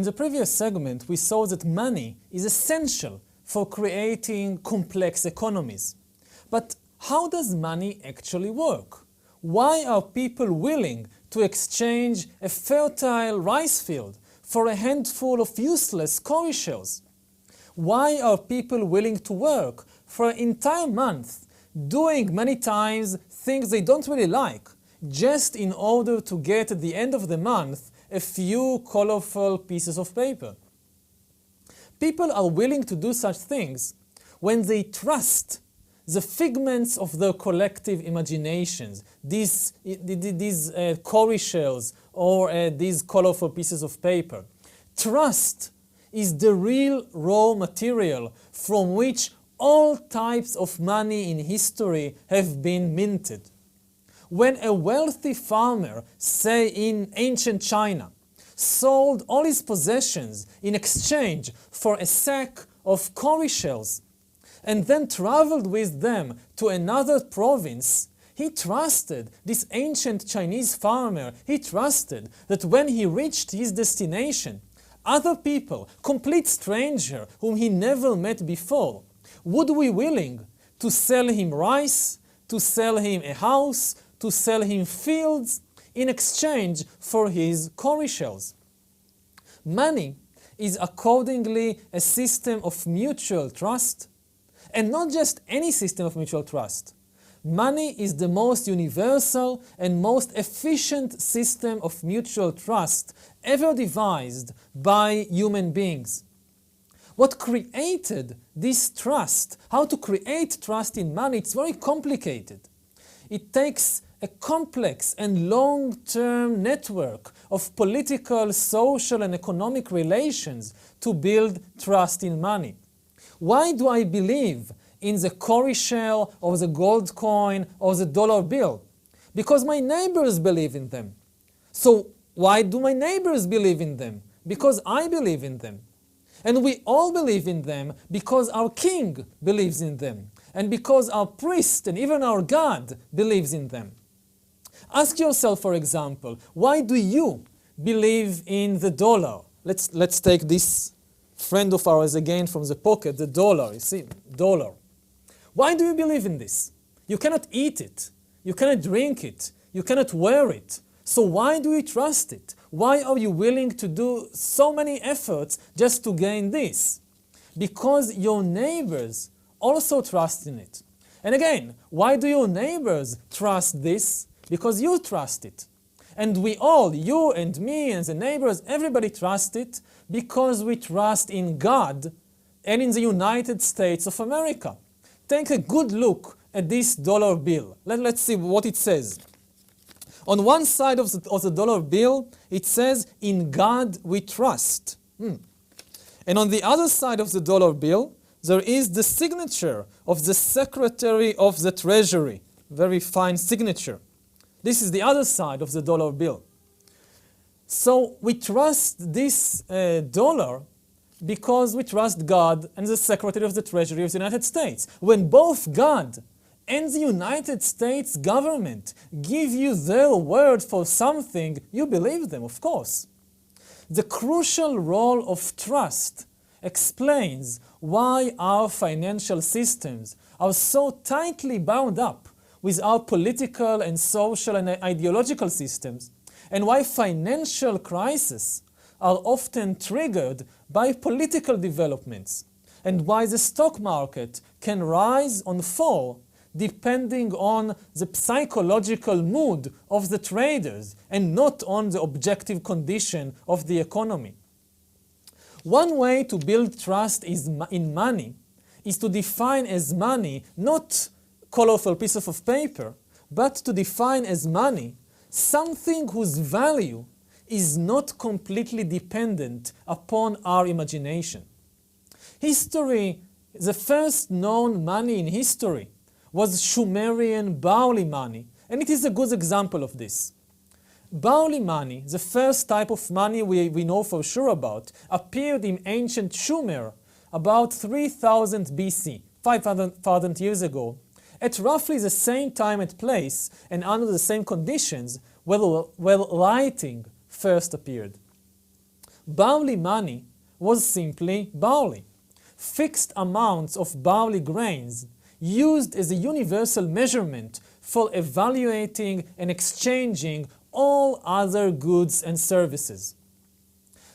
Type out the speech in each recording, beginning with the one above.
the previous segment, we saw that money is essential for creating complex economies. But how does money actually work? Why are people willing to exchange a fertile rice field for a handful of useless cowrie shells? Why are people willing to work for an entire month, doing many times things they don't really like, just in order to get at the end of the month a few colorful pieces of paper? People are willing to do such things when they trust the figments of their collective imaginations, these cowrie shells or these colorful pieces of paper. Trust is the real raw material from which all types of money in history have been minted. When a wealthy farmer, say in ancient China, sold all his possessions in exchange for a sack of cowrie shells, and then traveled with them to another province, he trusted, this ancient Chinese farmer, he trusted that when he reached his destination, other people, complete stranger whom he never met before, would be willing to sell him rice, to sell him a house, to sell him fields in exchange for his cowrie shells. Money is accordingly a system of mutual trust, and not just any system of mutual trust. Money is the most universal and most efficient system of mutual trust ever devised by human beings. What created this trust, how to create trust in money, it's very complicated. It takes a complex and long-term network of political, social, and economic relations to build trust in money. Why do I believe in the cowrie shell or the gold coin or the dollar bill? Because my neighbors believe in them. So why do my neighbors believe in them? Because I believe in them. And we all believe in them because our king believes in them, and because our priest and even our God believes in them. Ask yourself, for example, why do you believe in the dollar? Let's take this friend of ours again from the pocket, the dollar. You see, dollar. Why do you believe in this? You cannot eat it. You cannot drink it. You cannot wear it. So why do you trust it? Why are you willing to do so many efforts just to gain this? Because your neighbors also trust in it. And again, why do your neighbors trust this? Because you trust it. And we all, you and me and the neighbors, everybody trust it because we trust in God and in the United States of America. Take a good look at this dollar bill. Let's see what it says. On one side of the dollar bill, it says, "In God we trust." And on the other side of the dollar bill, there is the signature of the Secretary of the Treasury. Very fine signature. This is the other side of the dollar bill. So we trust this dollar because we trust God and the Secretary of the Treasury of the United States. When both God and the United States government give you their word for something, you believe them, of course. The crucial role of trust explains why our financial systems are so tightly bound up with our political and social and ideological systems, and why financial crises are often triggered by political developments, and why the stock market can rise or fall depending on the psychological mood of the traders and not on the objective condition of the economy. One way to build trust in money is to define as money not colorful pieces of paper, but to define as money something whose value is not completely dependent upon our imagination. History, the first known money in history was Sumerian Bauli money, and it is a good example of this. Bauli money, the first type of money we know for sure about, appeared in ancient Sumer about 3000 BC, 5,000 years ago, at roughly the same time and place and under the same conditions where lighting first appeared. Barley money was simply barley. Fixed amounts of barley grains used as a universal measurement for evaluating and exchanging all other goods and services.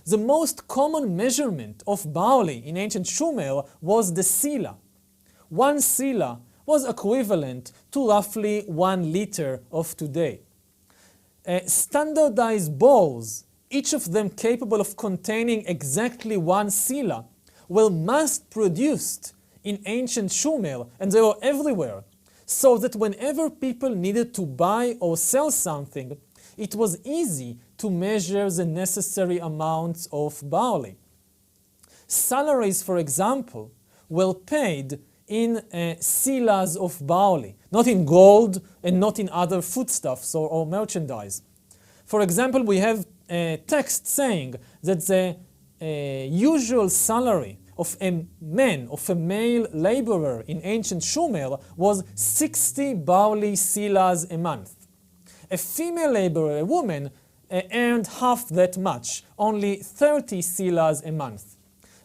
The most common measurement of barley in ancient Sumer was the sila. 1 sila was equivalent to roughly 1 liter of today. Standardized bowls, each of them capable of containing exactly 1 sila, were mass-produced in ancient Sumer, and they were everywhere, so that whenever people needed to buy or sell something, it was easy to measure the necessary amounts of barley. Salaries, for example, were paid in silas of barley, not in gold and not in other foodstuffs or merchandise. For example, we have a text saying that the usual salary of a man, of a male laborer in ancient Sumer was 60 barley silas a month. A female laborer, a woman, earned half that much, only 30 silas a month.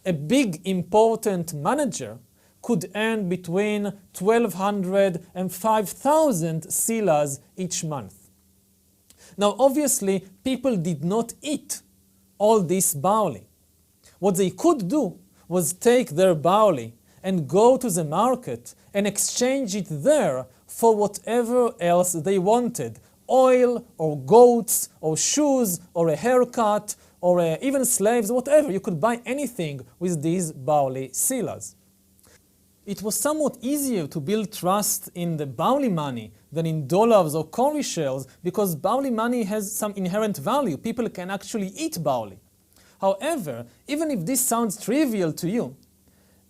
A big important manager could earn between 1,200 and 5,000 silas each month. Now obviously people did not eat all this barley. What they could do was take their barley and go to the market and exchange it there for whatever else they wanted. Oil or goats or shoes or a haircut or even slaves, whatever. You could buy anything with these barley silas. It was somewhat easier to build trust in the barley money than in dollars or cowrie shells because barley money has some inherent value. People can actually eat barley. However, even if this sounds trivial to you,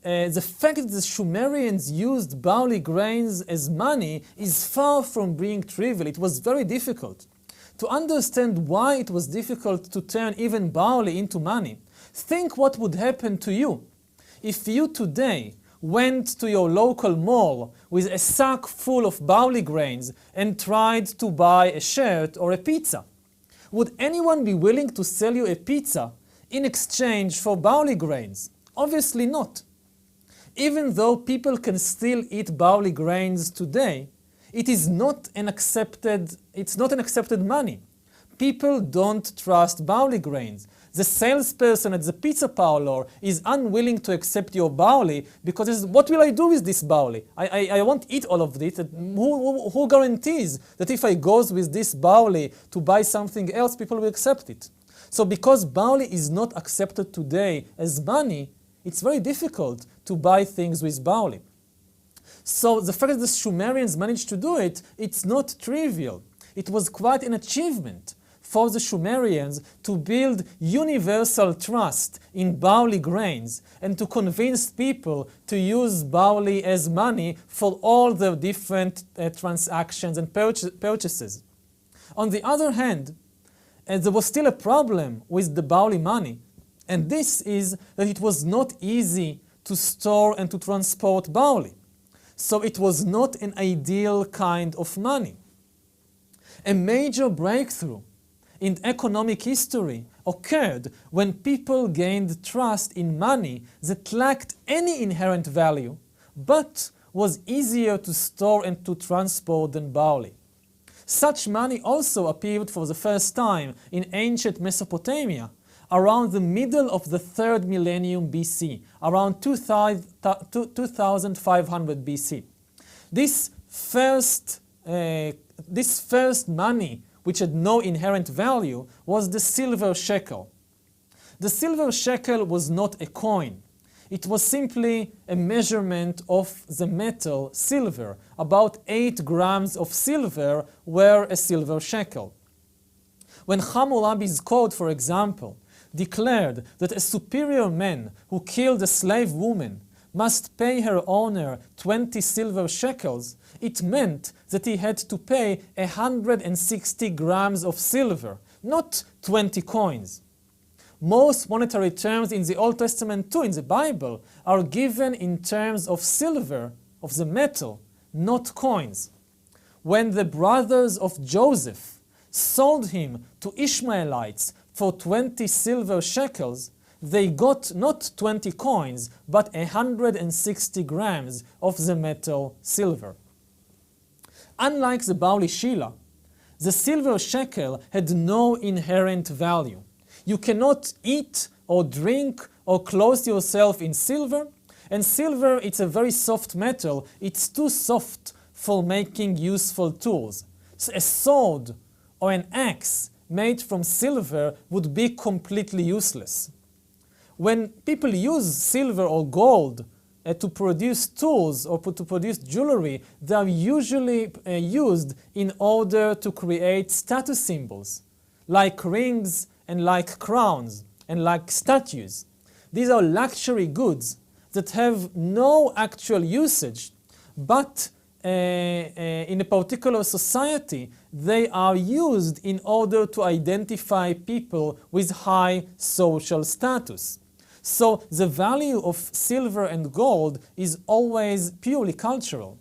the fact that the Sumerians used barley grains as money is far from being trivial. It was very difficult. To understand why it was difficult to turn even barley into money, think what would happen to you if you today went to your local mall with a sack full of barley grains and tried to buy a shirt or a pizza. Would anyone be willing to sell you a pizza in exchange for barley grains? Obviously not. Even though people can still eat barley grains today, it's not an accepted money. People don't trust barley grains. The salesperson at the pizza parlor is unwilling to accept your barley because he says, what will I do with this barley? I won't eat all of this. Who guarantees that if I go with this barley to buy something else, people will accept it? So because barley is not accepted today as money, it's very difficult to buy things with barley. So the fact that the Sumerians managed to do it, it's not trivial. It was quite an achievement for the Sumerians to build universal trust in barley grains and to convince people to use barley as money for all the different transactions and purchases. On the other hand, there was still a problem with the barley money, and this is that it was not easy to store and to transport barley. So it was not an ideal kind of money. A major breakthrough in economic history occurred when people gained trust in money that lacked any inherent value, but was easier to store and to transport than barley. Such money also appeared for the first time in ancient Mesopotamia around the middle of the 3rd millennium BC, around 2500 BC. This first money, which had no inherent value, was the silver shekel. The silver shekel was not a coin. It was simply a measurement of the metal silver. About 8 grams of silver were a silver shekel. When Hammurabi's code, for example, declared that a superior man who killed a slave woman must pay her owner 20 silver shekels, it meant that he had to pay 160 grams of silver, not 20 coins. Most monetary terms in the Old Testament too, in the Bible, are given in terms of silver, of the metal, not coins. When the brothers of Joseph sold him to Ishmaelites for 20 silver shekels, they got not 20 coins, but 160 grams of the metal silver. Unlike the Bauli Shila, the silver shekel had no inherent value. You cannot eat or drink or clothe yourself in silver, and silver, it's a very soft metal. It's too soft for making useful tools. So a sword or an axe made from silver would be completely useless. When people use silver or gold to produce tools or to produce jewelry, they are usually used in order to create status symbols, like rings and like crowns and like statues. These are luxury goods that have no actual usage, but in a particular society, they are used in order to identify people with high social status. So the value of silver and gold is always purely cultural.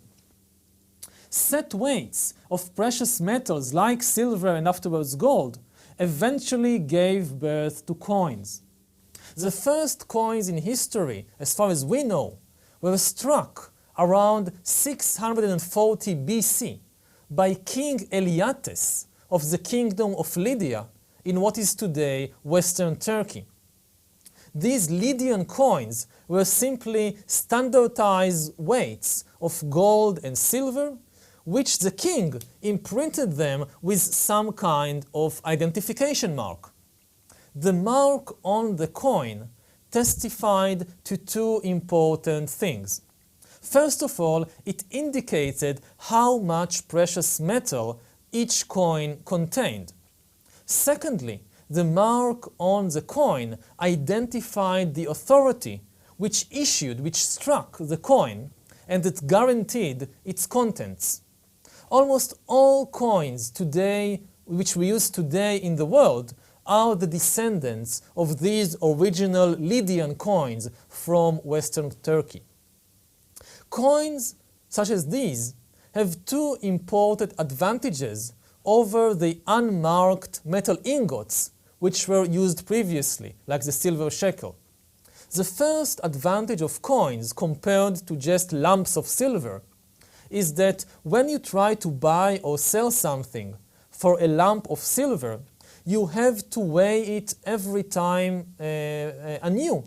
Set weights of precious metals like silver and afterwards gold eventually gave birth to coins. The first coins in history, as far as we know, were struck around 640 BC by King Eliates of the kingdom of Lydia in what is today Western Turkey. These Lydian coins were simply standardized weights of gold and silver, which the king imprinted them with some kind of identification mark. The mark on the coin testified to two important things. First of all, it indicated how much precious metal each coin contained. Secondly, the mark on the coin identified the authority which struck the coin, and that guaranteed its contents. Almost all coins today, which we use today in the world, are the descendants of these original Lydian coins from Western Turkey. Coins such as these have two important advantages over the unmarked metal ingots which were used previously, like the silver shekel. The first advantage of coins compared to just lumps of silver is that when you try to buy or sell something for a lump of silver, you have to weigh it every time anew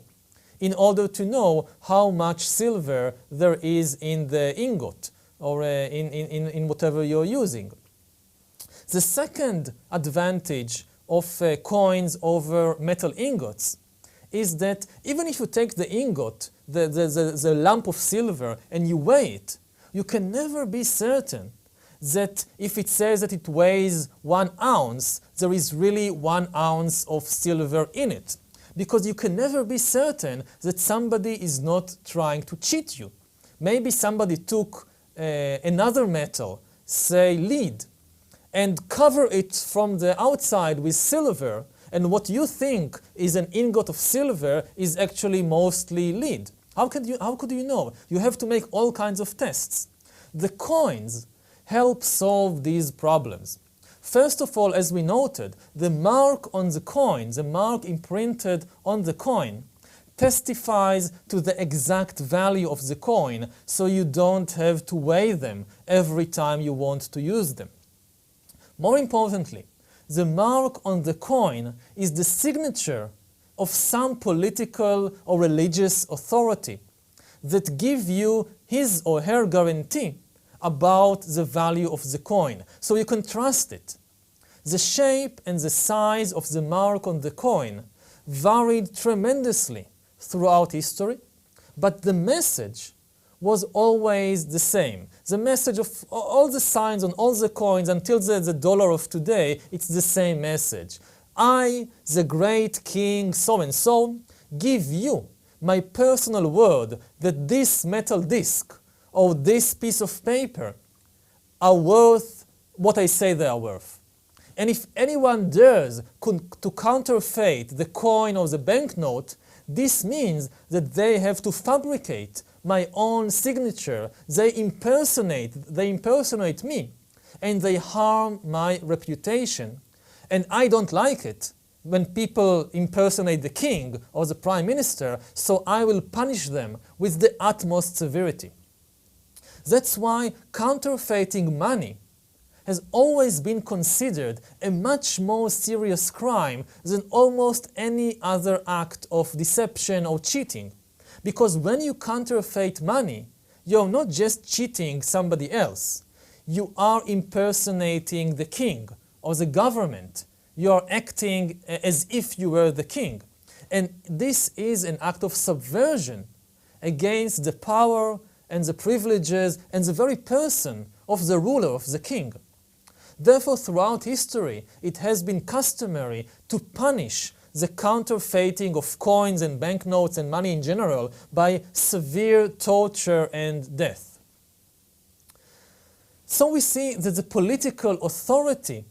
in order to know how much silver there is in the ingot or in whatever you're using. The second advantage of coins over metal ingots is that even if you take the ingot, the lump of silver, and you weigh it, you can never be certain that if it says that it weighs 1 ounce, there is really 1 ounce of silver in it. Because you can never be certain that somebody is not trying to cheat you. Maybe somebody took another metal, say lead, and cover it from the outside with silver, and what you think is an ingot of silver is actually mostly lead. How could you know? You have to make all kinds of tests. The coins help solve these problems. First of all, as we noted, the mark on the coin, the mark imprinted on the coin, testifies to the exact value of the coin, so you don't have to weigh them every time you want to use them. More importantly, the mark on the coin is the signature of some political or religious authority that give you his or her guarantee about the value of the coin, so you can trust it. The shape and the size of the mark on the coin varied tremendously throughout history, but the message was always the same. The message of all the signs on all the coins until the dollar of today, it's the same message. I, the great king so-and-so, give you my personal word that this metal disc or this piece of paper are worth what I say they are worth. And if anyone dares to counterfeit the coin or the banknote, this means that they have to fabricate my own signature. They impersonate me, and they harm my reputation. And I don't like it, when people impersonate the king or the prime minister, so I will punish them with the utmost severity. That's why counterfeiting money has always been considered a much more serious crime than almost any other act of deception or cheating. Because when you counterfeit money, you're not just cheating somebody else. You are impersonating the king or the government. You are acting as if you were the king. And this is an act of subversion against the power and the privileges and the very person of the ruler, of the king. Therefore, throughout history, it has been customary to punish the counterfeiting of coins and banknotes and money in general by severe torture and death. So we see that the political authority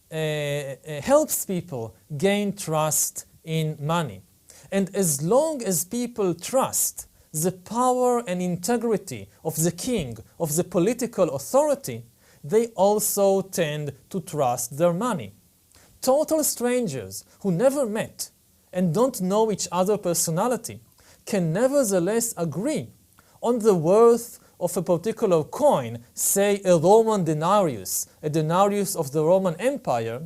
helps people gain trust in money. And as long as people trust the power and integrity of the king, of the political authority, they also tend to trust their money. Total strangers who never met and don't know each other's personality can nevertheless agree on the worth of a particular coin, say a Roman denarius, a denarius of the Roman Empire,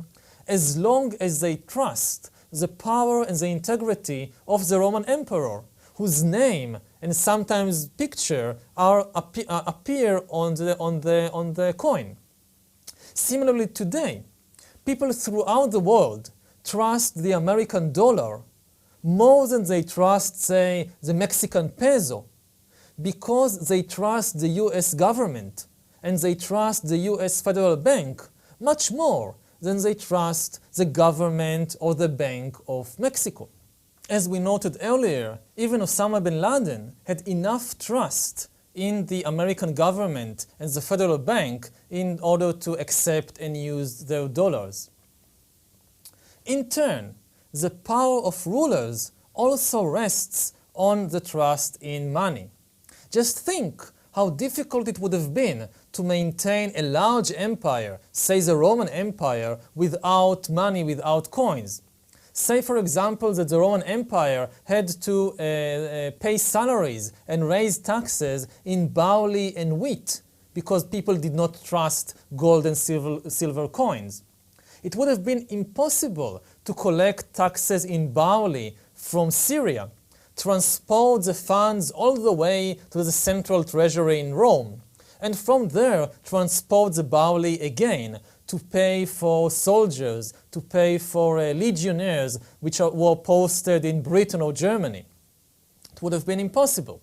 as long as they trust the power and the integrity of the Roman emperor, whose name and sometimes picture appear on the coin. Similarly today, people throughout the world trust the American dollar more than they trust, say, the Mexican peso, because they trust the US government and they trust the US Federal Bank much more than they trust the government or the Bank of Mexico. As we noted earlier, even Osama bin Laden had enough trust in the American government and the Federal Bank in order to accept and use their dollars. In turn, the power of rulers also rests on the trust in money. Just think how difficult it would have been to maintain a large empire, say the Roman Empire, without money, without coins. Say, for example, that the Roman Empire had to pay salaries and raise taxes in barley and wheat because people did not trust gold and silver coins. It would have been impossible to collect taxes in barley from Syria, transport the funds all the way to the central treasury in Rome, and from there transport the barley again to pay for soldiers, to pay for legionnaires which were posted in Britain or Germany. It would have been impossible.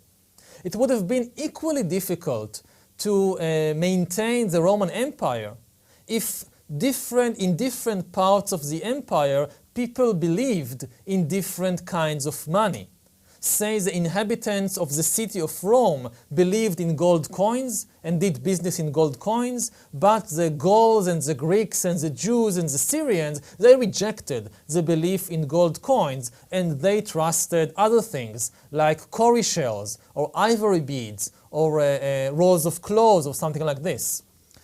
It would have been equally difficult to maintain the Roman Empire if in different parts of the empire people believed in different kinds of money. Say the inhabitants of the city of Rome believed in gold coins and did business in gold coins, but the Gauls and the Greeks and the Jews and the Syrians, they rejected the belief in gold coins and they trusted other things like cowrie shells or ivory beads or rolls of clothes or something like this.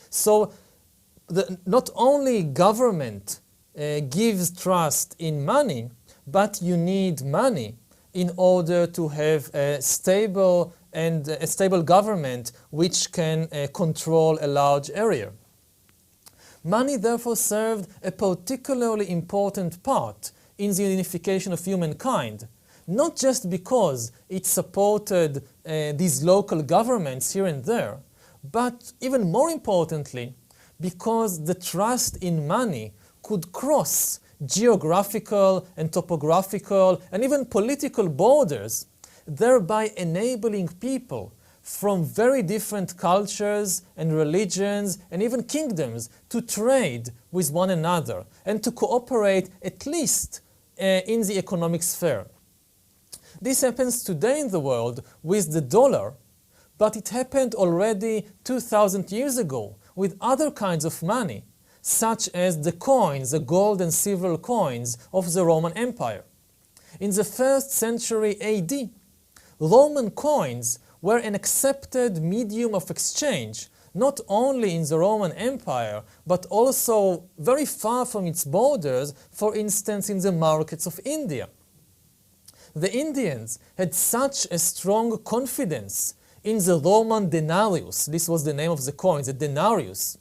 So not only government gives trust in money, but you need money in order to have a stable government which can control a large area. Money therefore served a particularly important part in the unification of humankind, not just because it supported these local governments here and there, but even more importantly, because the trust in money could cross geographical and topographical and even political borders, thereby enabling people from very different cultures and religions and even kingdoms to trade with one another and to cooperate at least in the economic sphere. This happens today in the world with the dollar, but it happened already 2,000 years ago with other kinds of money, such as the coins, the gold and silver coins of the Roman Empire. In the 1st century AD, Roman coins were an accepted medium of exchange not only in the Roman Empire, but also very far from its borders, for instance in the markets of India. The Indians had such a strong confidence in the Roman denarius, this was the name of the coin, the denarius,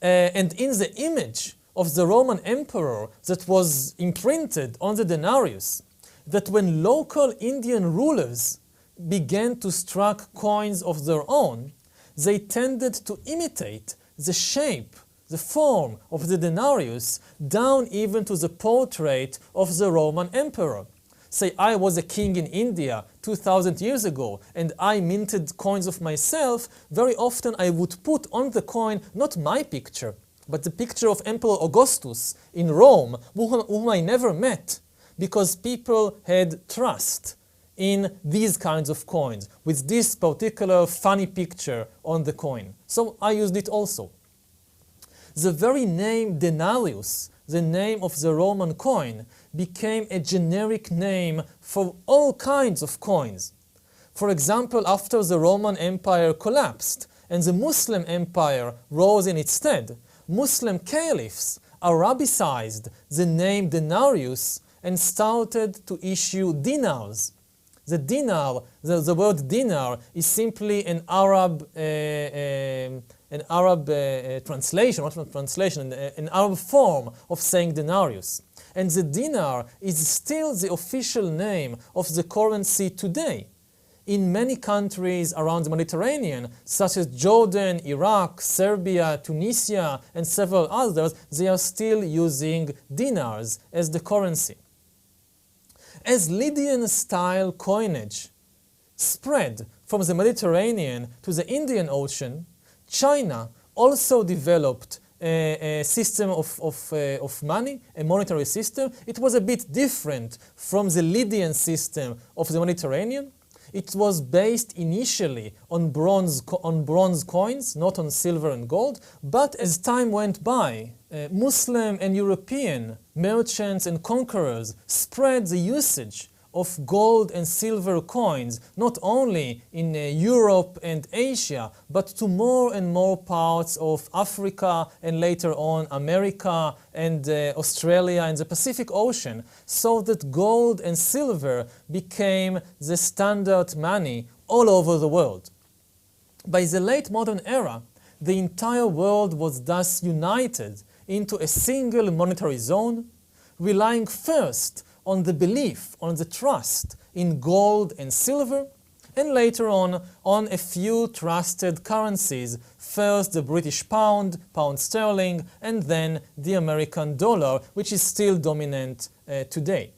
and in the image of the Roman emperor that was imprinted on the denarius, that when local Indian rulers began to strike coins of their own, they tended to imitate the shape, the form of the denarius, down even to the portrait of the Roman emperor. Say, I was a king in India 2,000 years ago and I minted coins of myself. Very often I would put on the coin not my picture, but the picture of Emperor Augustus in Rome, whom I never met, because people had trust in these kinds of coins, with this particular funny picture on the coin. So I used it also. The very name denarius, the name of the Roman coin, became a generic name for all kinds of coins. For example, after the Roman Empire collapsed and the Muslim Empire rose in its stead, Muslim caliphs Arabicized the name denarius and started to issue dinars. The dinar, the word dinar, is simply an Arab translation, not a translation, an Arab form of saying denarius. And the dinar is still the official name of the currency today. In many countries around the Mediterranean, such as Jordan, Iraq, Serbia, Tunisia, and several others, they are still using dinars as the currency. As Lydian-style coinage spread from the Mediterranean to the Indian Ocean, China also developed a system of money, a monetary system. It was a bit different from the Lydian system of the Mediterranean. It was based initially on bronze coins, not on silver and gold, but as time went by, Muslim and European merchants and conquerors spread the usage of gold and silver coins, not only in Europe and Asia, but to more and more parts of Africa and later on America and Australia and the Pacific Ocean, so that gold and silver became the standard money all over the world. By the late modern era, the entire world was thus united into a single monetary zone, relying first on the belief, on the trust in gold and silver, and later on a few trusted currencies, first the British pound, pound sterling, and then the American dollar, which is still dominant today.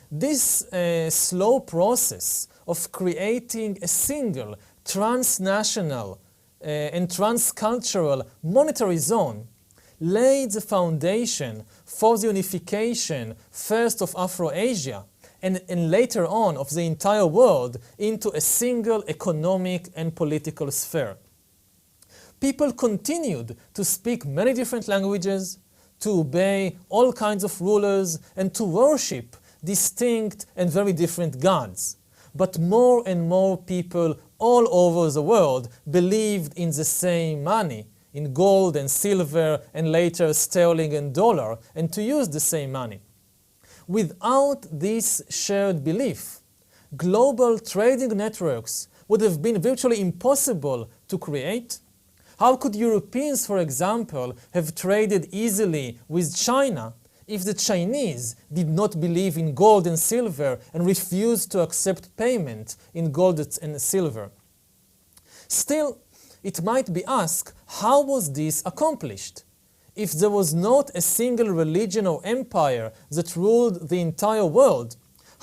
This slow process of creating a single transnational and transcultural monetary zone laid the foundation for the unification first of Afro-Asia and later on of the entire world into a single economic and political sphere. People continued to speak many different languages, to obey all kinds of rulers, and to worship distinct and very different gods. But more and more people all over the world believed in the same money, in gold and silver and later sterling and dollar, and to use the same money. Without this shared belief, global trading networks would have been virtually impossible to create. How could Europeans, for example, have traded easily with China if the Chinese did not believe in gold and silver and refused to accept payment in gold and silver? Still, it might be asked, how was this accomplished? If there was not a single religion or empire that ruled the entire world,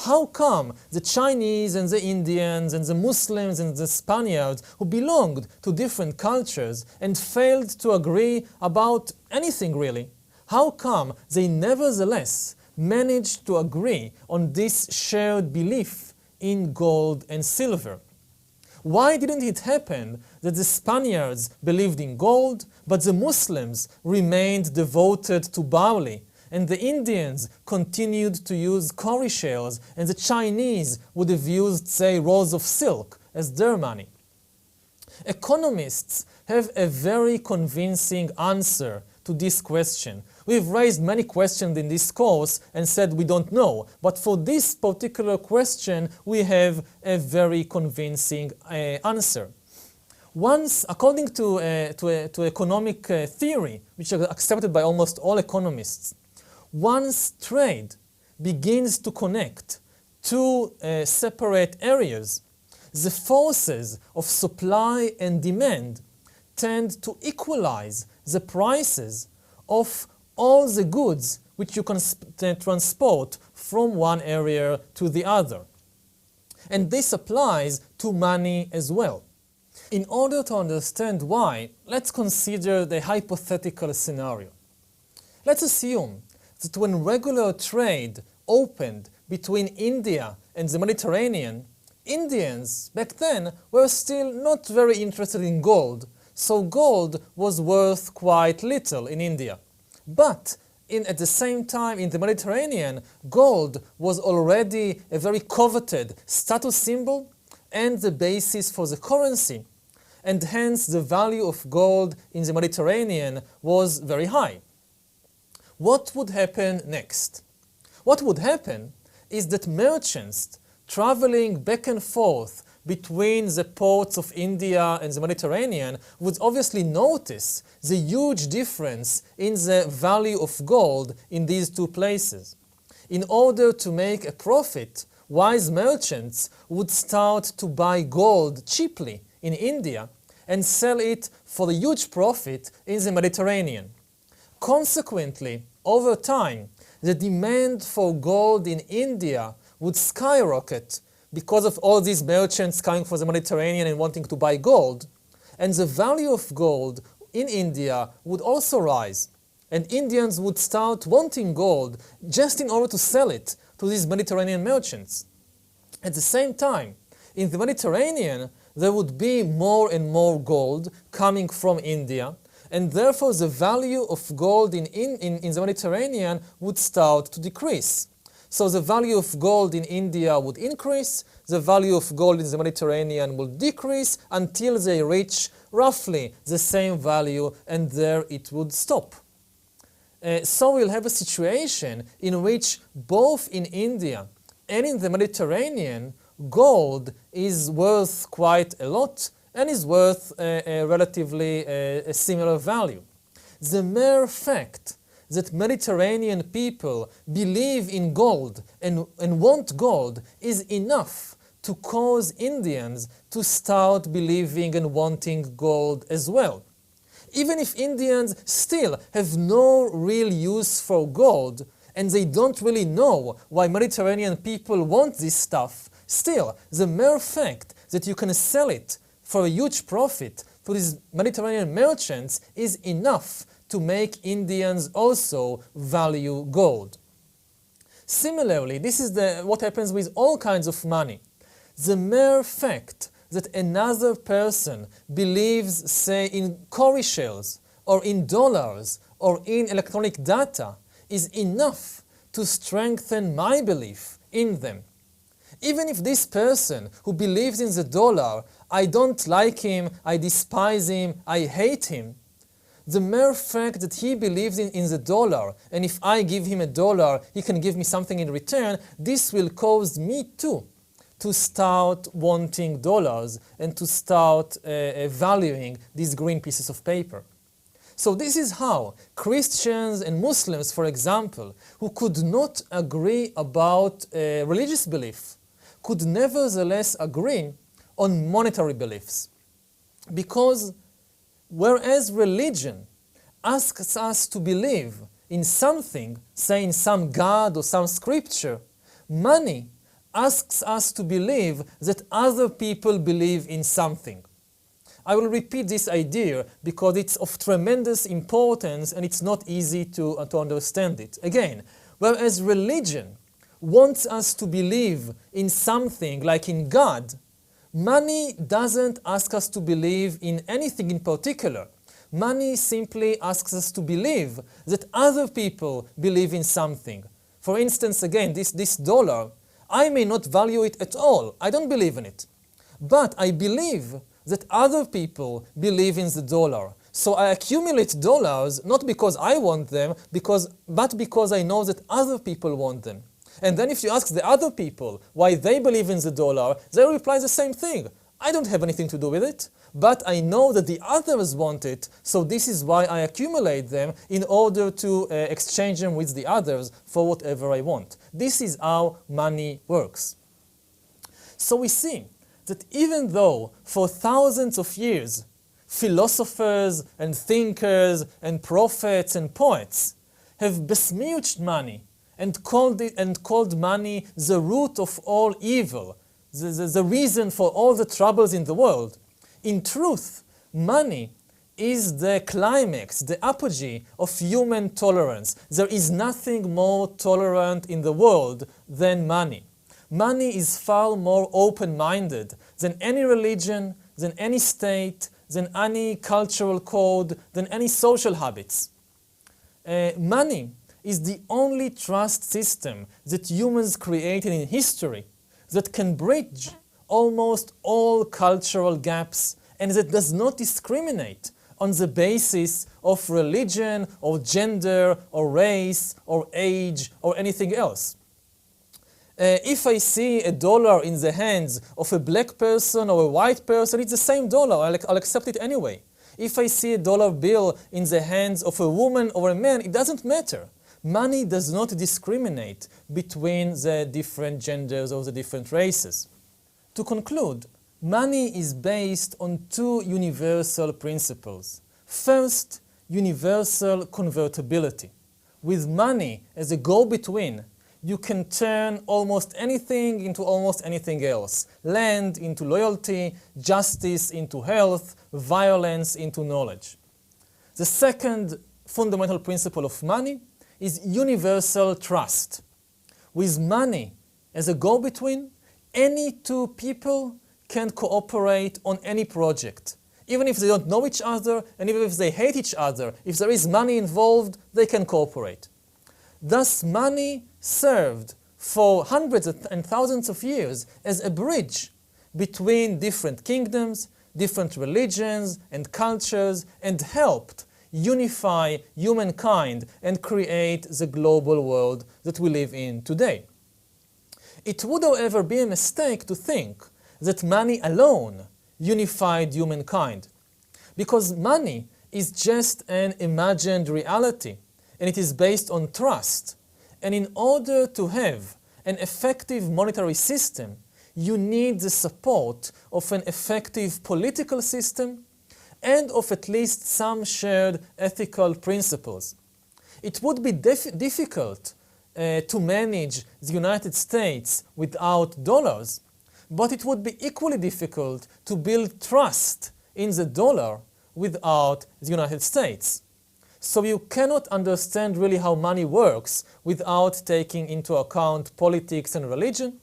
how come the Chinese and the Indians and the Muslims and the Spaniards who belonged to different cultures and failed to agree about anything really, how come they nevertheless managed to agree on this shared belief in gold and silver? Why didn't it happen that the Spaniards believed in gold, but the Muslims remained devoted to barley, and the Indians continued to use cowrie shells, and the Chinese would have used, say, rolls of silk as their money? Economists have a very convincing answer to this question. We've raised many questions in this course and said we don't know, but for this particular question we have a very convincing answer. Once, according to economic theory, which is accepted by almost all economists, once trade begins to connect two separate areas, the forces of supply and demand tend to equalize the prices of all the goods which you can transport from one area to the other. And this applies to money as well. In order to understand why, let's consider the hypothetical scenario. Let's assume that when regular trade opened between India and the Mediterranean, Indians back then were still not very interested in gold, so gold was worth quite little in India. But at the same time in the Mediterranean, gold was already a very coveted status symbol and the basis for the currency, and hence the value of gold in the Mediterranean was very high. What would happen next? What would happen is that merchants traveling back and forth between the ports of India and the Mediterranean would obviously notice the huge difference in the value of gold in these two places. In order to make a profit, wise merchants would start to buy gold cheaply in India and sell it for a huge profit in the Mediterranean. Consequently, over time, the demand for gold in India would skyrocket because of all these merchants coming from the Mediterranean and wanting to buy gold, and the value of gold in India would also rise, and Indians would start wanting gold just in order to sell it to these Mediterranean merchants. At the same time, in the Mediterranean, there would be more and more gold coming from India, and therefore the value of gold in the Mediterranean would start to decrease. So the value of gold in India would increase, the value of gold in the Mediterranean will decrease until they reach roughly the same value, and there it would stop. So we'll have a situation in which both in India and in the Mediterranean, gold is worth quite a lot and is worth a relatively similar value. The mere fact that Mediterranean people believe in gold and want gold is enough to cause Indians to start believing and wanting gold as well. Even if Indians still have no real use for gold and they don't really know why Mediterranean people want this stuff, still, the mere fact that you can sell it for a huge profit to these Mediterranean merchants is enough to make Indians also value gold. Similarly, this is what happens with all kinds of money. The mere fact that another person believes, say, in cowrie shells, or in dollars, or in electronic data, is enough to strengthen my belief in them. Even if this person who believes in the dollar, I don't like him, I despise him, I hate him, the mere fact that he believes in the dollar, and if I give him $1, he can give me something in return, this will cause me too to start wanting dollars and to start valuing these green pieces of paper. So this is how Christians and Muslims, for example, who could not agree about religious belief, could nevertheless agree on monetary beliefs. Because whereas religion asks us to believe in something, say in some God or some scripture, money asks us to believe that other people believe in something. I will repeat this idea because it's of tremendous importance and it's not easy to understand it. Again, whereas religion wants us to believe in something like in God, money doesn't ask us to believe in anything in particular. Money simply asks us to believe that other people believe in something. For instance, again, this dollar, I may not value it at all. I don't believe in it. But I believe that other people believe in the dollar. So I accumulate dollars not because I want them, but because I know that other people want them. And then if you ask the other people why they believe in the dollar, they reply the same thing. I don't have anything to do with it, but I know that the others want it, so this is why I accumulate them in order to exchange them with the others for whatever I want. This is how money works. So we see that even though for thousands of years, philosophers and thinkers and prophets and poets have besmirched money and called money the root of all evil, the reason for all the troubles in the world. In truth, money is the climax, the apogee of human tolerance. There is nothing more tolerant in the world than money. Money is far more open-minded than any religion, than any state, than any cultural code, than any social habits. Money is the only trust system that humans created in history that can bridge almost all cultural gaps and that does not discriminate on the basis of religion or gender or race or age or anything else. If I see a dollar in the hands of a black person or a white person, it's the same dollar. I'll accept it anyway. If I see a dollar bill in the hands of a woman or a man, it doesn't matter. Money does not discriminate between the different genders or the different races. To conclude, money is based on two universal principles. First, universal convertibility. With money as a go-between, you can turn almost anything into almost anything else. Land into loyalty, justice into health, violence into knowledge. The second fundamental principle of money is universal trust. With money as a go-between, any two people can cooperate on any project. Even if they don't know each other, and even if they hate each other, if there is money involved, they can cooperate. Thus, money served for hundreds and thousands of years as a bridge between different kingdoms, different religions and cultures, and helped unify humankind and create the global world that we live in today. It would, however, be a mistake to think that money alone unified humankind, because money is just an imagined reality, and it is based on trust. And in order to have an effective monetary system, you need the support of an effective political system and of at least some shared ethical principles. It would be difficult to manage the United States without dollars, but it would be equally difficult to build trust in the dollar without the United States. So you cannot understand really how money works without taking into account politics and religion.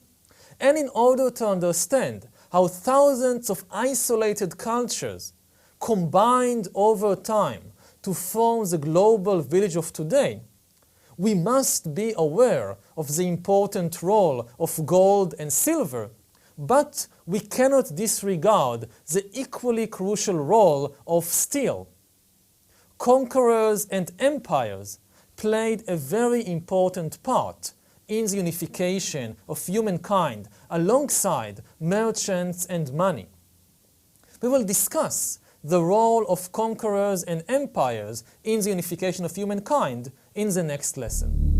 And in order to understand how thousands of isolated cultures combined over time to form the global village of today, we must be aware of the important role of gold and silver, but we cannot disregard the equally crucial role of steel. Conquerors and empires played a very important part in the unification of humankind alongside merchants and money. We will discuss the role of conquerors and empires in the unification of humankind in the next lesson.